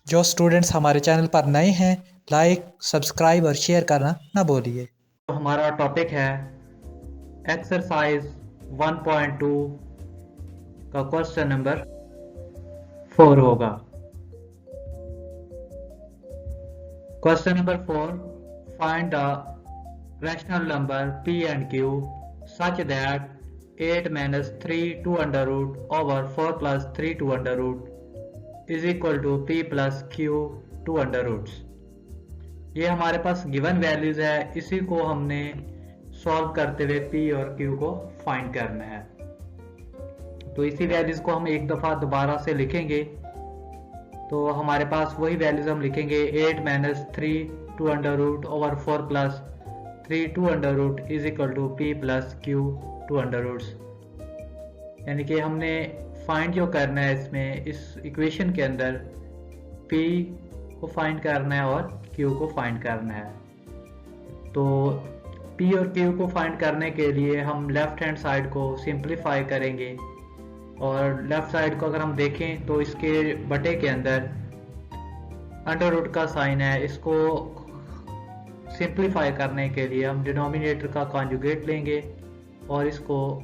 जो स्टूडेंट्स हमारे चैनल पर नए हैं, लाइक, सब्सक्राइब और शेयर करना ना भूलिए। तो हमारा टॉपिक है एक्सरसाइज 1.2 का क्वेश्चन नंबर 4 होगा। Question number 4, find the rational number p and q such that 8 minus 3 2 under root over 4 plus 3 2 under root is equal to p plus q 2 under roots। ये हमारे पास गिवन वैल्यूज है, इसी को हमने solve करते हुए p और q को फाइंड करना है। तो इसी वैल्यूज को हम एक दफ़ा दोबारा से लिखेंगे। तो हमारे पास वही वैल्यूज हम लिखेंगे 8 minus 3 2 under root over 4 plus 3 2 under root is equal to p plus q 2 under roots. यानी कि हमने फाइंड जो करना है इसमें, इस इक्वेशन के अंदर p को फाइंड करना है और q को फाइंड करना है। तो p और q को फाइंड करने के लिए हम लेफ्ट हैंड साइड को सिंप्लीफाई करेंगे, और लेफ्ट साइड को अगर हम देखें तो इसके बटे के अंदर अंडर रूट का साइन है। इसको सिंप्लीफाई करने के लिए हम डिनोमिनेटर का कॉन्जुगेट लेंगे और इसको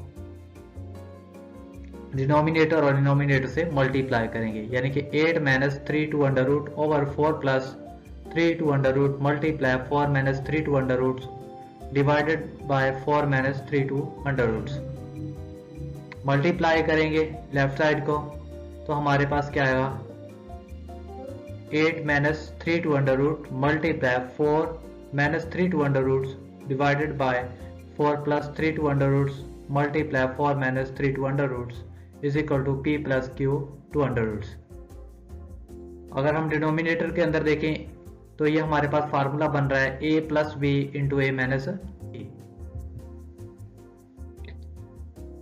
डिनोमिनेटर और डिनोमिनेटर से मल्टीप्लाई करेंगे। यानी कि 8 minus 3 2 under root over 4 plus 3 2 under root multiply 4 minus 3 2 under roots divided by 4 minus 3 2 under roots. Multiply करेंगे लेफ्ट साइड को, तो हमारे पास क्या आएगा 8 minus 3 2 under root multiply 4 minus 3 2 under roots divided by 4 plus 3 2 under roots multiply 4 minus 3 2 under roots is equal to p plus q 2 under roots. अगर हम denominator के अंदर देखें तो ये हमारे पास फार्मूला बन रहा है a plus b into a minus b,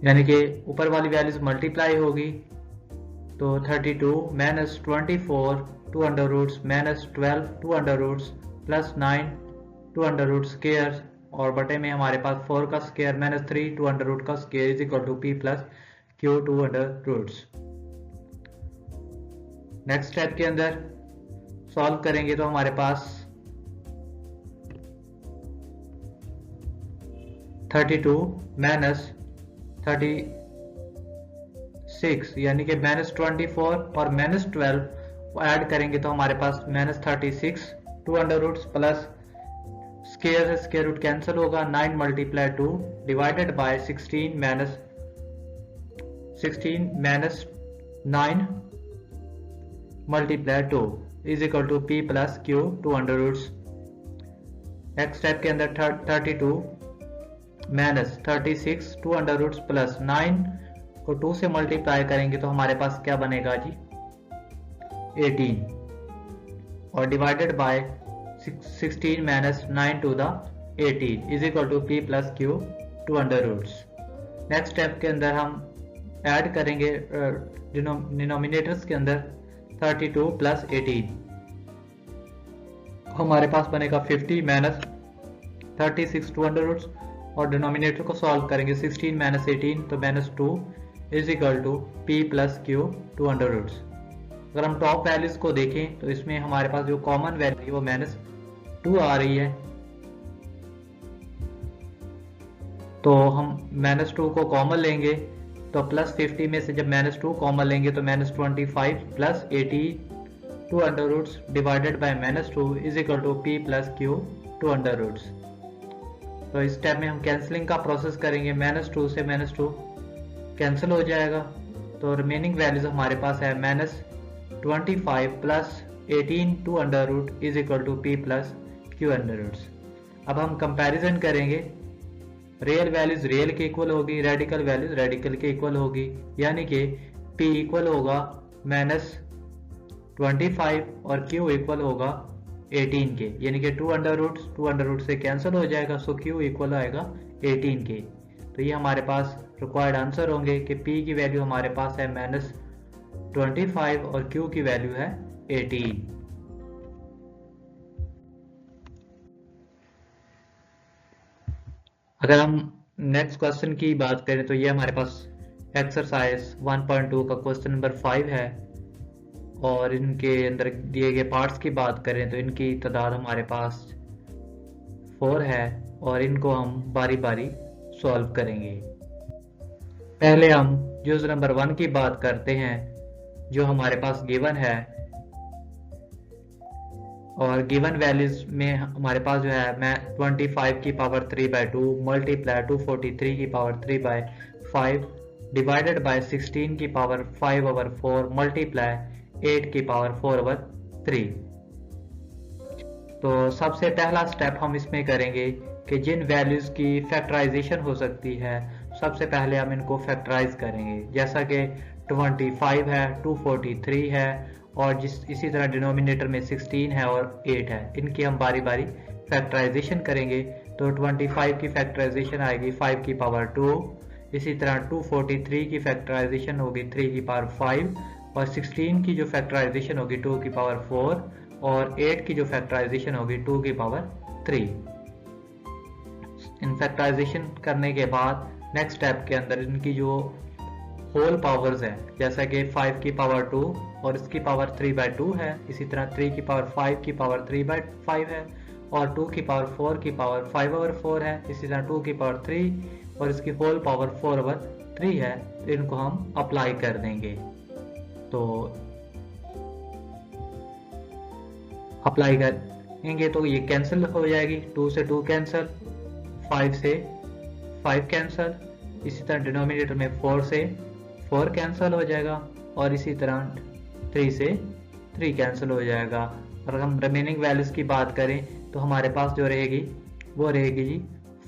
यानी कि ऊपर वाली वैल्यूज मल्टीप्लाई होगी। तो 32 minus 24 2 under roots minus 12 2 under roots plus 9 2 under root square, और बटे में हमारे पास 4 का स्क्वायर माइनस 3 2 अंडर रूट का square is equal to p plus q 2 under roots. Next step के अंदर सॉल्व करेंगे तो हमारे पास 32 माइनस 36 यानी कि माइनस 24 और माइनस 12 ऐड करेंगे तो हमारे पास minus 36 2 under roots plus square से स्क्वायर रूट कैंसिल होगा 9 multiply 2 divided by 16 minus 9 multiply 2 is equal to p plus q 2 under roots. Next step के अंदर 32 माइनस 36 2 अंडर रूट्स प्लस 9 को 2 से मल्टीप्लाई करेंगे तो हमारे पास क्या बनेगा जी 18, और divided by 16 minus 9 to the 18 is equal to p plus q 2 under roots. Next step के अंदर हम ऐड करेंगे डिनोमिनेटर्स के अंदर 32 प्लस 18, हमारे पास बनेगा 50 माइनस 36 2 अंडर रूट्स, और डिनोमिनेटर को सॉल्व करेंगे 16 माइनस 18 तो minus 2 is equal to p plus q 2 under roots. अगर हम टॉप वैल्यूज को देखें तो इसमें हमारे पास जो कॉमन वैल्यू है वो माइनस 2 आ रही है, तो हम माइनस 2 को कॉमन लेंगे तो प्लस 50 में से जब माइनस 2 कॉमन लेंगे तो minus 25 plus 80 2 under roots divided by minus 2 is equal to p plus q 2 under roots. तो इस स्टेप में हम कैंसलिंग का प्रोसेस करेंगे, माइनस 2 से माइनस 2 कैंसिल हो जाएगा, तो रिमेनिंग वैल्यूज हमारे पास है minus 25 plus 18 2 under root is equal to p plus q under roots. अब हम कंपैरिजन करेंगे, रियल वैल्यूज रियल के इक्वल होगी, रेडिकल वैल्यूज रेडिकल के इक्वल होगी, यानी कि p इक्वल होगा माइनस 25 और q इक्वल होगा 18 के, यानी कि 2 अंडर रूट से कैंसिल हो जाएगा, सो q इक्वल आएगा 18 के। तो ये हमारे पास रिक्वायर्ड आंसर होंगे कि p की वैल्यू हमारे पास है माइनस 25 और q की वैल्यू है 18। अगर हम नेक्स्ट क्वेश्चन की बात करें तो ये हमारे पास एक्सरसाइज 1.2 का क्वेश्चन नंबर 5 है। और इनके अंदर दिए गए पार्ट्स की बात करें तो इनकी तादाद हमारे पास 4 है और इनको हम बारी बारी सॉल्व करेंगे। पहले हम यूजर नंबर 1 की बात करते हैं जो हमारे पास गिवन है, और गिवन वैल्यूज में हमारे पास जो है मैं 25 की पावर 3/2 मल्टीप्लाई 243 की पावर 3/5 डिवाइडेड बाय 16 की पावर 5/4 मल्टीप्लाई 8 की पावर 4/3। तो सबसे पहला स्टेप हम इसमें करेंगे कि जिन वैल्यूज की फैक्टराइजेशन हो सकती है सबसे पहले हम इनको फैक्टराइज करेंगे, जैसा कि 25 है, 243 है और इसी तरह डिनोमिनेटर में 16 है और 8 है। इनकी हम बारी बारी फैक्टराइजेशन करेंगे। तो 25 की फैक्टराइजेशन आएगी 5 की पावर 2, इसी तरह 243 की फैक्टराइजेशन होगी 3 की पावर 5 और 16 की जो फैक्टराइजेशन होगी 2 की पावर 4 और 8 की जो फैक्टराइजेशन होगी 2 की पावर 3। इन फैक्टराइजेशन करने के बाद नेक्स्ट स्टेप के अंदर इनकी जो होल पावर्स है, जैसा कि 5 की पावर 2 और इसकी पावर 3/2 है, इसी तरह 3 की पावर 5 की पावर 3/5 है और 2 की पावर 4 की पावर 5/4 है, इसी तरह 2 की पावर 3 और इसकी होल पावर 4/3 है। तो इनको हम अप्लाई कर देंगे। तो अप्लाई करेंगे तो ये कैंसिल हो जाएगी, 2 से 2 कैंसिल, 5 से 5 कैंसिल, इसी तरह डिनोमिनेटर में 4 से 4 कैंसिल हो जाएगा और इसी तरह 3 से 3 कैंसिल हो जाएगा। और हम रिमेनिंग वैल्यूज की बात करें तो हमारे पास जो रहेगी वो रहेगी जी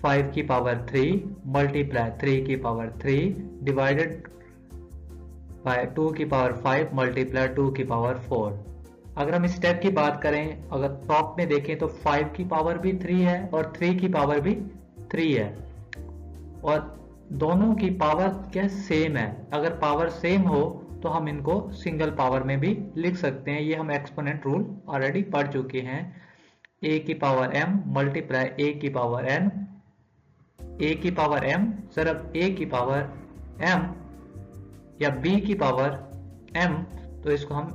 5 की पावर 3 मल्टीप्लाई 3 की पावर 3 डिवाइडेड बाय 2 की पावर 5 मल्टीप्लाई 2 की पावर 4। अगर हम इस स्टेप की बात करें, अगर टॉप में देखें तो 5 की पावर भी 3 है और 3 की पावर भी 3 है और दोनों की पावर क्या सेम है। अगर पावर सेम हो तो हम इनको सिंगल पावर में भी लिख सकते हैं। ये हम एक्सपोनेंट रूल ऑलरेडी पढ़ चुके हैं। a की पावर m मल्टीप्लाई a की पावर n, a की पावर m सिर्फ a की पावर m या b की पावर m, तो इसको हम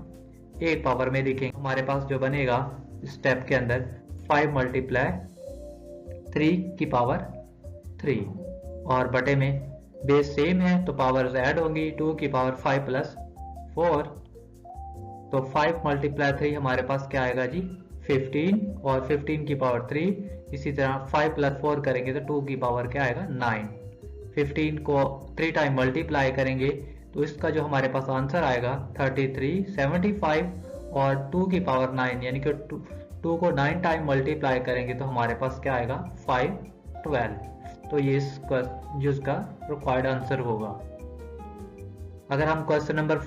a पावर में लिखेंगे। हमारे पास जो बनेगा स्टेप के अंदर 5 मल्टीप्लाई 3 की पावर 3 और बटे में बेस सेम है तो पावर्स ऐड होंगी, 2 की पावर 5 प्लस 4, तो 5 मल्टीप्लाई 3 हमारे पास क्या आएगा जी 15 और 15 की पावर 3, इसी तरह 5 प्लस 4 करेंगे तो 2 की पावर क्या आएगा 9। 15 को 3 टाइम मल्टीप्लाई करेंगे तो इसका जो हमारे पास आंसर आएगा 3375 और 2 की पावर 9 यानी कि 2 को 9 टाइम मल्टीप्लाई करेंगे तो हमारे पास क्या आएगा 512। तो ये इसका रिक्वायर्ड आंसर होगा। अगर हम क्वेश्चन नंबर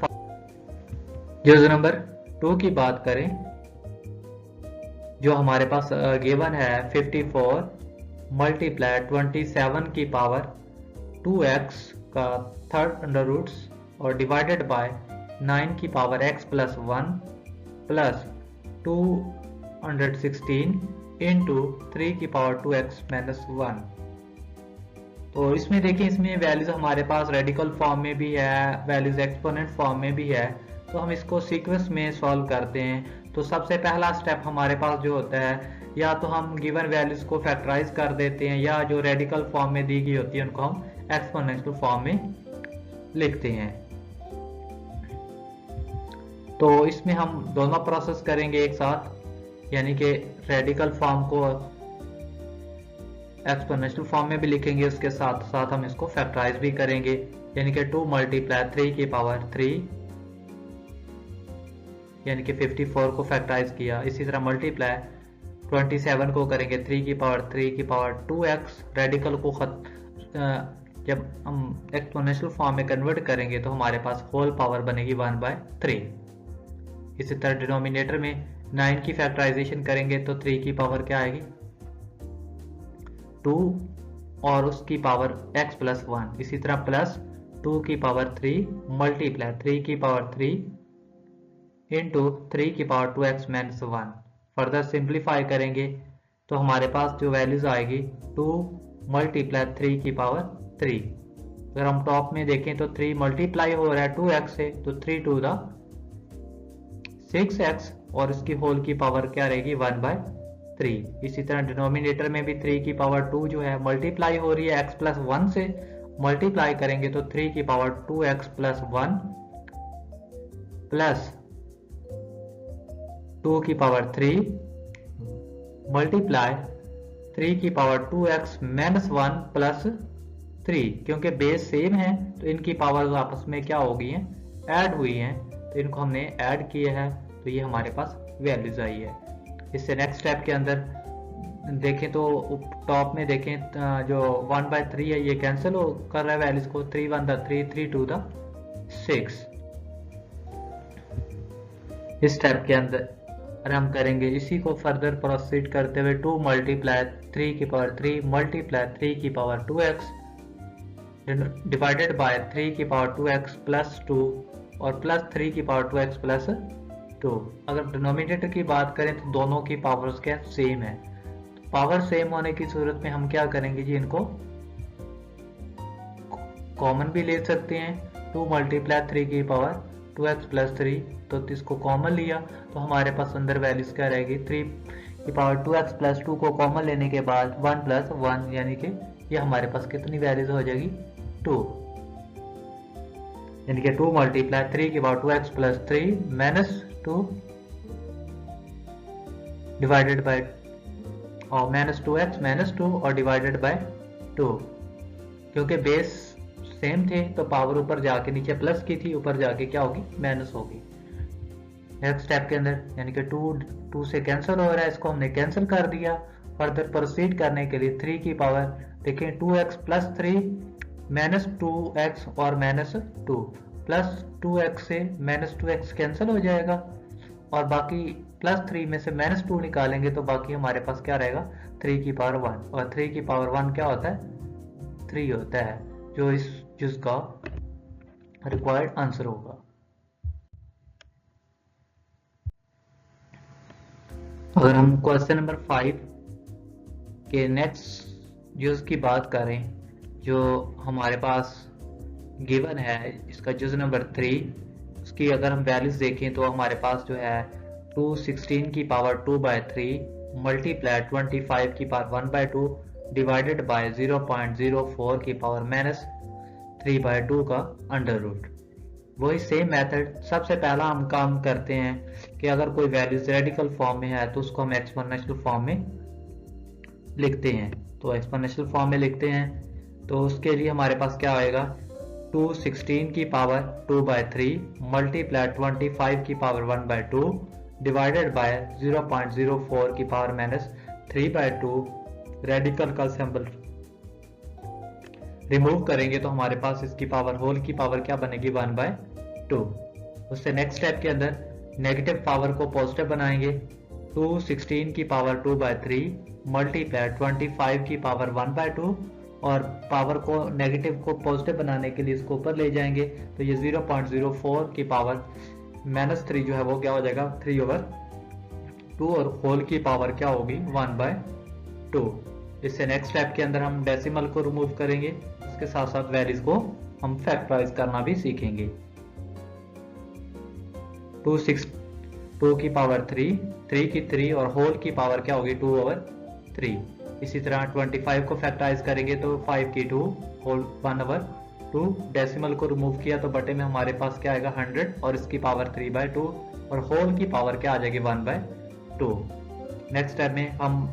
2 की बात करें, जो हमारे पास गिवन है 54 मल्टीप्लाई 27 की पावर 2x का थर्ड अंडर रूट्स और डिवाइडेड बाय 9 की power x plus 1 plus 216 into 3 की पावर 2x माइनस 1। तो इसमें देखिए इसमें वैल्यूज हमारे पास रेडिकल फॉर्म में भी है, वैल्यूज एक्सपोनेंट फॉर्म में भी है। तो हम इसको सीक्वेंस में सॉल्व करते हैं। तो सबसे पहला स्टेप हमारे पास जो होता है, या तो हम गिवन वैल्यूज को फैक्टराइज कर देते हैं या जो रेडिकल फॉर्म में दी गई होती है उनको हम एक्सपोनेंशियल फॉर्म में लिखते हैं। तो इसमें हम दोनों प्रोसेस करेंगे एक साथ, यानी कि रेडिकल फॉर्म को एक्सपोनेंशियल फॉर्म में भी लिखेंगे, उसके साथ साथ हम इसको फैक्टराइज भी करेंगे, यानी कि 2 मल्टीप्लाई 3 की पावर 3 यानी कि 54 को फैक्टराइज किया। इसी तरह मल्टीप्लाई 27 को करेंगे 3 की पावर 2x। रेडिकल को जब हम एक्सपोनेंशियल फॉर्म में कन्वर्ट करेंगे तो हमारे पास होल पावर बनेगी 1/3। इसी तरह डिनोमिनेटर में 9 की फैक्टराइजेशन करेंगे तो 3 की पावर क्या आएगी 2 और उसकी पावर x प्लस 1, इसी तरह प्लस 2 की पावर 3 मल्टीप्लाई 3 की पावर 3 इंटू 3 की power 2x minus 1। Further simplify करेंगे तो हमारे पास जो वैल्यूज आएगी 2 मल्टीप्लाई 3 की पावर 3। अगर हम टॉप में देखें तो 3 मल्टीप्लाई हो रहा है 2x से, तो 3 टू द 6x और इसकी होल की पावर क्या रहेगी 1/3। इसी तरह डिनोमिनेटर में भी 3 की पावर 2 जो है मल्टीप्लाई हो रही है x प्लस 1 से, मल्टीप्लाई करेंगे तो 3 की पावर 2x प्लस 1 प्लस 2 की पावर 3 मल्टीप्लाई 3 की पावर 2x माइनस 1 प्लस 3। क्योंकि बेस सेम है तो इनकी पावर आपस में क्या हो गई हैं, ऐड हुई हैं, तो इनको हमने ऐड किया है, तो ये हमारे पास वैल्यूज आई है। इससे नेक्स्ट स्टेप के अंदर देखें तो टॉप में देखें जो 1/3 है ये कैंसिल हो कर रहा है वैल्यूज को, 3 1 द 3 3 2 द 6। इस स्टेप के अंदर हम करेंगे इसी को फर्दर प्रोसीड करते हुए 2 मल्टीप्लाई 3 की पावर 3 मल्टीप्लाई 3 की पावर 2x डिवाइडेड बाय 3 की पावर 2x प्लस 2 और प्लस 3 की पावर 2x प्लस 2। अगर डिनोमिनेटर की बात करें तो दोनों की पावर्स क्या सेम है, तो पावर सेम होने की सूरत में हम क्या करेंगे जी, इनको कॉमन भी ले सकते हैं। 2 मल्टीप्लाई 3 की पावर 2x प्लस 3, तो इसको कॉमन लिया तो हमारे पास अंदर वैल्यूज क्या रहेगी, 3 की पावर 2x प्लस 2 को कॉमन लेने के बाद 1 प्लस 1, यानी कि ये हमारे पास कितनी वैल्यूज हो जाएगी 2, यानी कि 2 मल्टीप्लाई 3 की power 2x plus 3 minus 2 divided bye और माइनस 2x माइनस 2 और डिवाइडेड बाय 2। क्योंकि बेस सेम थे तो पावर ऊपर जाके नीचे प्लस की थी, ऊपर जाके क्या होगी माइनस होगी। नेक्स्ट स्टेप के अंदर यानी कि 2 से कैंसिल हो रहा है, इसको हमने कैंसिल कर दिया। फर्दर प्रोसीड करने के लिए 3 की पावर देखें 2x प्लस 3 माइनस 2x और माइनस 2 प्लस 2x से माइनस 2x कैंसिल हो जाएगा और बाकी प्लस 3 में से माइनस 2 निकालेंगे तो बाकी हमारे पास क्या रहेगा 3 की पावर 1, और 3 की पावर 1 क्या होता है 3 होता है, जो इस चीज का रिक्वायर्ड आंसर होगा। अगर हम क्वेश्चन नंबर 5 के नेक्स्ट जुज की बात करें, जो हमारे पास गिवन है इसका जुज नंबर 3, उसकी अगर हम वैल्यूज देखें तो हमारे पास जो है 216 की पावर 2/3 मल्टीप्लाई 25 की पावर 1/2 डिवाइडेड बाय 0.04 की पावर माइनस 3/2 का अंडर रूट। वही सेम मेथड, सबसे पहला हम काम करते हैं कि अगर कोई वैल्यूज रेडिकल फॉर्म में है तो उसको हम एक्सपोनेंशियल फॉर्म में लिखते हैं। तो एक्सपोनेंशियल फॉर्म में लिखते हैं तो उसके लिए हमारे पास क्या आएगा 216 की पावर 2/3 मल्टीप्लाई 25 की पावर 1/2 डिवाइडेड बाय 0.04 की पावर माइनस 3/2। रेडिकल का सिंबल रिमूव करेंगे तो हमारे पास इसकी पावर होल की पावर क्या बनेगी 1/2। उससे नेक्स्ट स्टेप के अंदर नेगेटिव पावर को पॉजिटिव बनाएंगे। 216 की पावर 2/3 मल्टीप्लाई 25 की पावर 1/2 और पावर को नेगेटिव को पॉजिटिव बनाने के लिए इसको ऊपर ले जाएंगे तो ये 0.04 की पावर माइनस 3 जो है वो क्या हो जाएगा 3/2 और होल की पावर क्या होगी 1/2। इससे नेक्स्ट स्टेप के अंदर हम डेसिमल को रिमूव करेंगे, इसके साथ साथ वैल्यूज को हम फैक्टराइज करना भी सीखेंगे। 2 की पावर 3 की 3 और होल की पावर क्या होगी 2/3। इसी तरह 25 को फैक्टराइज करेंगे तो 5 की 2 होल 1/2। डेसिमल को रिमूव किया तो बटे में हमारे पास क्या आएगा 100 और इसकी पावर 3/2 और होल की पावर क्या आ जाएगी 1/2। नेक्स्ट स्टेप में हम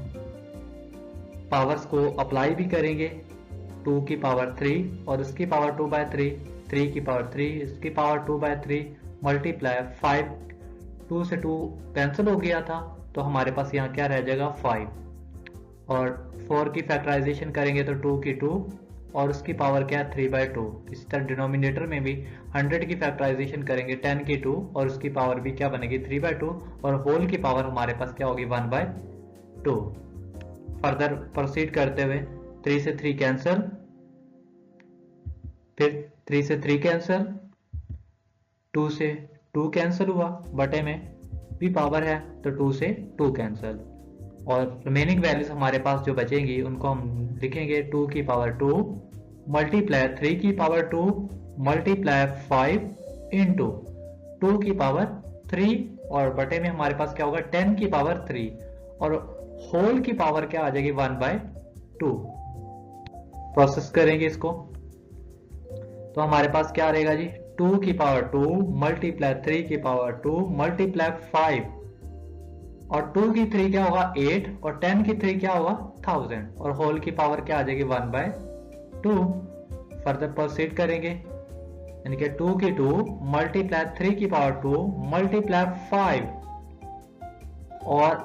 पावर्स को अप्लाई भी करेंगे। 2 की पावर 3 और इसकी पावर 2/3, 3 की पावर 3 इसकी पावर 2/3 मल्टीप्लाई 5, 2 से 2 कैंसिल हो गया था तो हमारे पास यहाँ क्या रह जाएगा 5 और 4 की फैक्टराइजेशन करेंगे तो 2 की 2 और उसकी पावर क्या है 3/2। इसी तरह डिनोमिनेटर में भी 100 की फैक्टराइजेशन करेंगे 10 की 2 और उसकी पावर भी क्या बनेगी 3/2 और होल की पावर हमारे पास क्या होगी 1/2। फर्दर प्रोसीड करते हुए 3 से 3 कैंसिल, फिर 3 से 3 कैंसिल, 2 से 2 कैंसिल हुआ, बटे में भी पावर है तो 2 से 2 कैंसिल और रिमेनिंग वैल्यूज हमारे पास जो बचेंगी उनको हम लिखेंगे 2 की पावर 2 मल्टीप्लाई 3 की पावर 2 मल्टीप्लाई 5 इंटू 2 की पावर 3 और बटे में हमारे पास क्या होगा 10 की पावर 3 और होल की पावर क्या आ जाएगी 1/2। प्रोसेस करेंगे इसको तो हमारे पास क्या रहेगा जी 2 की पावर 2 मल्टीप्लाई 3 की पावर 2 मल्टीप्लाई 5 और 2 की 3 क्या होगा 8 और 10 की 3 क्या होगा 1000 और होल की पावर क्या आ जाएगी 1/2। फर्दर प्रोसीड करेंगे यानी कि 2 की 2 मल्टीप्लाई 3 की पावर 2 मल्टीप्लाई 5 और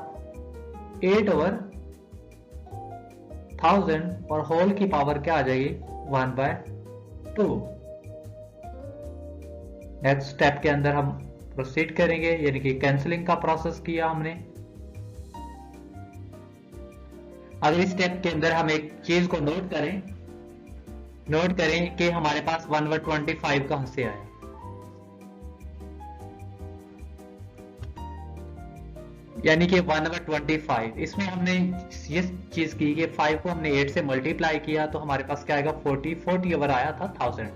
8/1000 और होल की पावर क्या आ जाएगी 1/2। नेक्स्ट स्टेप के अंदर हम प्रोसीड करेंगे यानी कि कैंसिलिंग का प्रोसेस किया हमने। अगले स्टेप के अंदर हम एक चीज को नोट करें कि हमारे पास 1/25 कहां से आया। यानी कि 1/25 इसमें हमने ये चीज की कि 5 को हमने 8 से मल्टीप्लाई किया तो हमारे पास क्या आएगा 40 ओवर आया था 1000।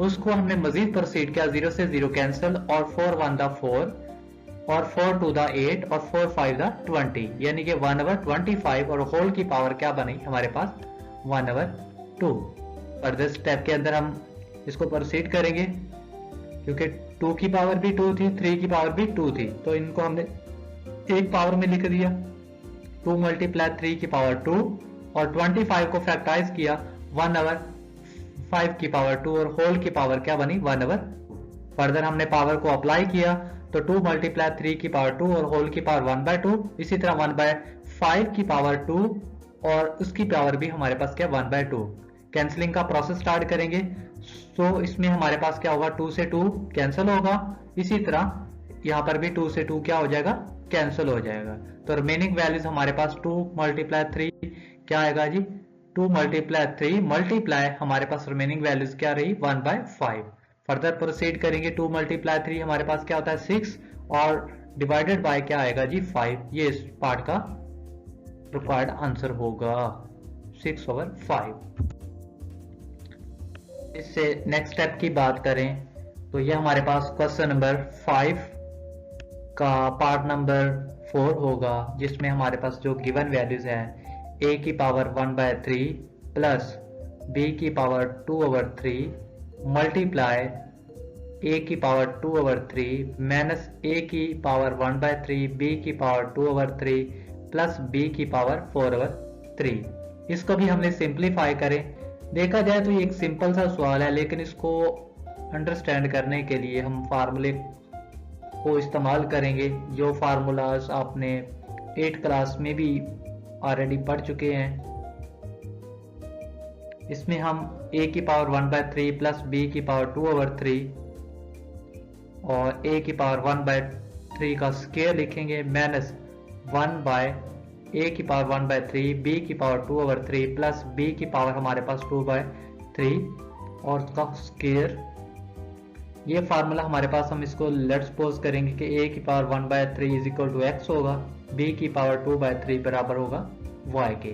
उसको हमने मजीद प्रोसीड किया 0 से 0 कैंसिल और 4 1 द 4 और 4 2 द 8 और 4 5 द 20 यानी कि 1/25 और होल की पावर क्या बनी हमारे पास 1/2। फर्दर स्टेप के अंदर हम इसको प्रोसीड करेंगे क्योंकि 2 की पावर भी 2 थी 3 की पावर भी 2 थी तो इनको हमने एक पावर में लिख दिया 2 मल्टीप्लाई 3 की पावर 2 और 25 को फैक्टराइज किया 1/5 की पावर 2 और होल की पावर क्या बनी 1/2। फर्दर हमने पावर को अप्लाई किया तो 2 मल्टीप्लाई 3 की पावर 2 और होल की पावर 1/2 इसी तरह 1/5 की पावर 2 और उसकी पावर भी हमारे पास क्या 1/2। कैंसलिंग का प्रोसेस स्टार्ट करेंगे तो इसमें हमारे पास क्या होगा 2 से 2 कैंसिल होगा इसी तरह यहाँ पर भी 2 से 2 क्या हो जाएगा कैंसिल हो जाएगा। तो रिमेनिंग वैल्यूज हमारे पास 2 मल्टीप्लाई 3 क्या आएगा जी 2 मल्टीप्लाई 3 मल्टीप्लाई हमारे पास रिमेनिंग वैल्यूज क्या रही 1/5। फर्दर प्रोसीड करेंगे 2 मल्टीप्लाई 3 हमारे पास क्या होता है 6 और डिवाइडेड बाय क्या आएगा जी 5। ये इस पार्ट का रिक्वायर्ड आंसर होगा 6/5। इससे नेक्स्ट स्टेप की बात करें तो ये हमारे पास क्वेश्चन नंबर 5 का पार्ट नंबर 4 होगा जिसमें हमारे पास जो गिवन वैल्यूज है a की पावर 1/3 प्लस b की पावर 2/3 मल्टीप्लाई a की पावर 2/3 माइनस a की पावर 1/3 b की पावर 2/3 प्लस b की पावर 4/3। इसको भी हमने सिंप्लीफाई करें देखा जाए तो ये एक सिंपल सा सवाल है लेकिन इसको अंडरस्टैंड करने के लिए हम फार्मूले को इस्तेमाल करेंगे जो फार्मूलाज आपने 8th क्लास में भी ऑलरेडी पढ़ चुके हैं। इसमें हम a की पावर 1/3 प्लस b की पावर 2/3 और a की पावर 1/3 का स्क्वायर लिखेंगे माइनस 1/a की पावर 1/3 b की पावर 2/3 प्लस b की पावर हमारे पास 2/3 और उसका स्क्वायर। ये फार्मूला हमारे पास हम इसको लेट्स सपोज करेंगे कि a की power 1/3 is equal to x होगा b की पावर 2/3 बराबर होगा y के।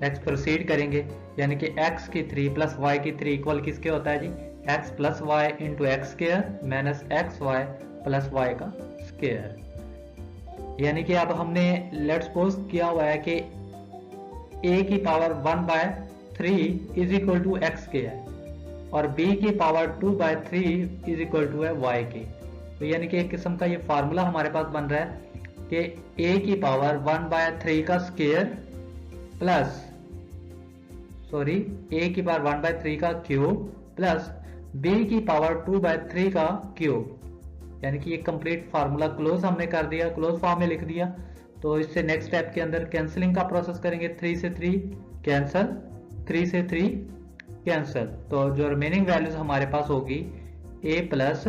नेक्स्ट प्रोसीड करेंगे यानी कि x की 3 प्लस y की 3 इक्वल किसके होता है जी x plus y into x square minus x y plus y का स्क्वायर। यानी कि अब हमने लेट्स सपोज किया हुआ है कि a की power 1/3 is equal to x square और b की पावर 2/3 इज इक्वल टू है y के। तो यानी कि एक किस्म का ये फार्मूला हमारे पास बन रहा है कि a की पावर 1/3 का स्क्वायर प्लस a की पावर 1/3 का क्यूब प्लस b की पावर 2/3 का क्यूब। यानी कि ये कंप्लीट फार्मूला क्लोज हमने कर दिया क्लोज फॉर्म में लिख दिया। तो इससे नेक्स्ट स्टेप के अंदर कैंसिलिंग का प्रोसेस करेंगे 3 से 3 कैंसिल 3 से 3 कैंसिल। तो जो रिमेनिंग वैल्यूज हमारे पास होगी a प्लस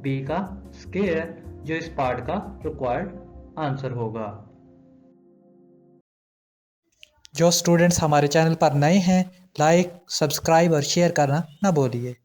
b का स्क्वायर जो इस पार्ट का रिक्वायर्ड आंसर होगा। जो स्टूडेंट्स हमारे चैनल पर नए हैं लाइक सब्सक्राइब और शेयर करना ना भूलिए।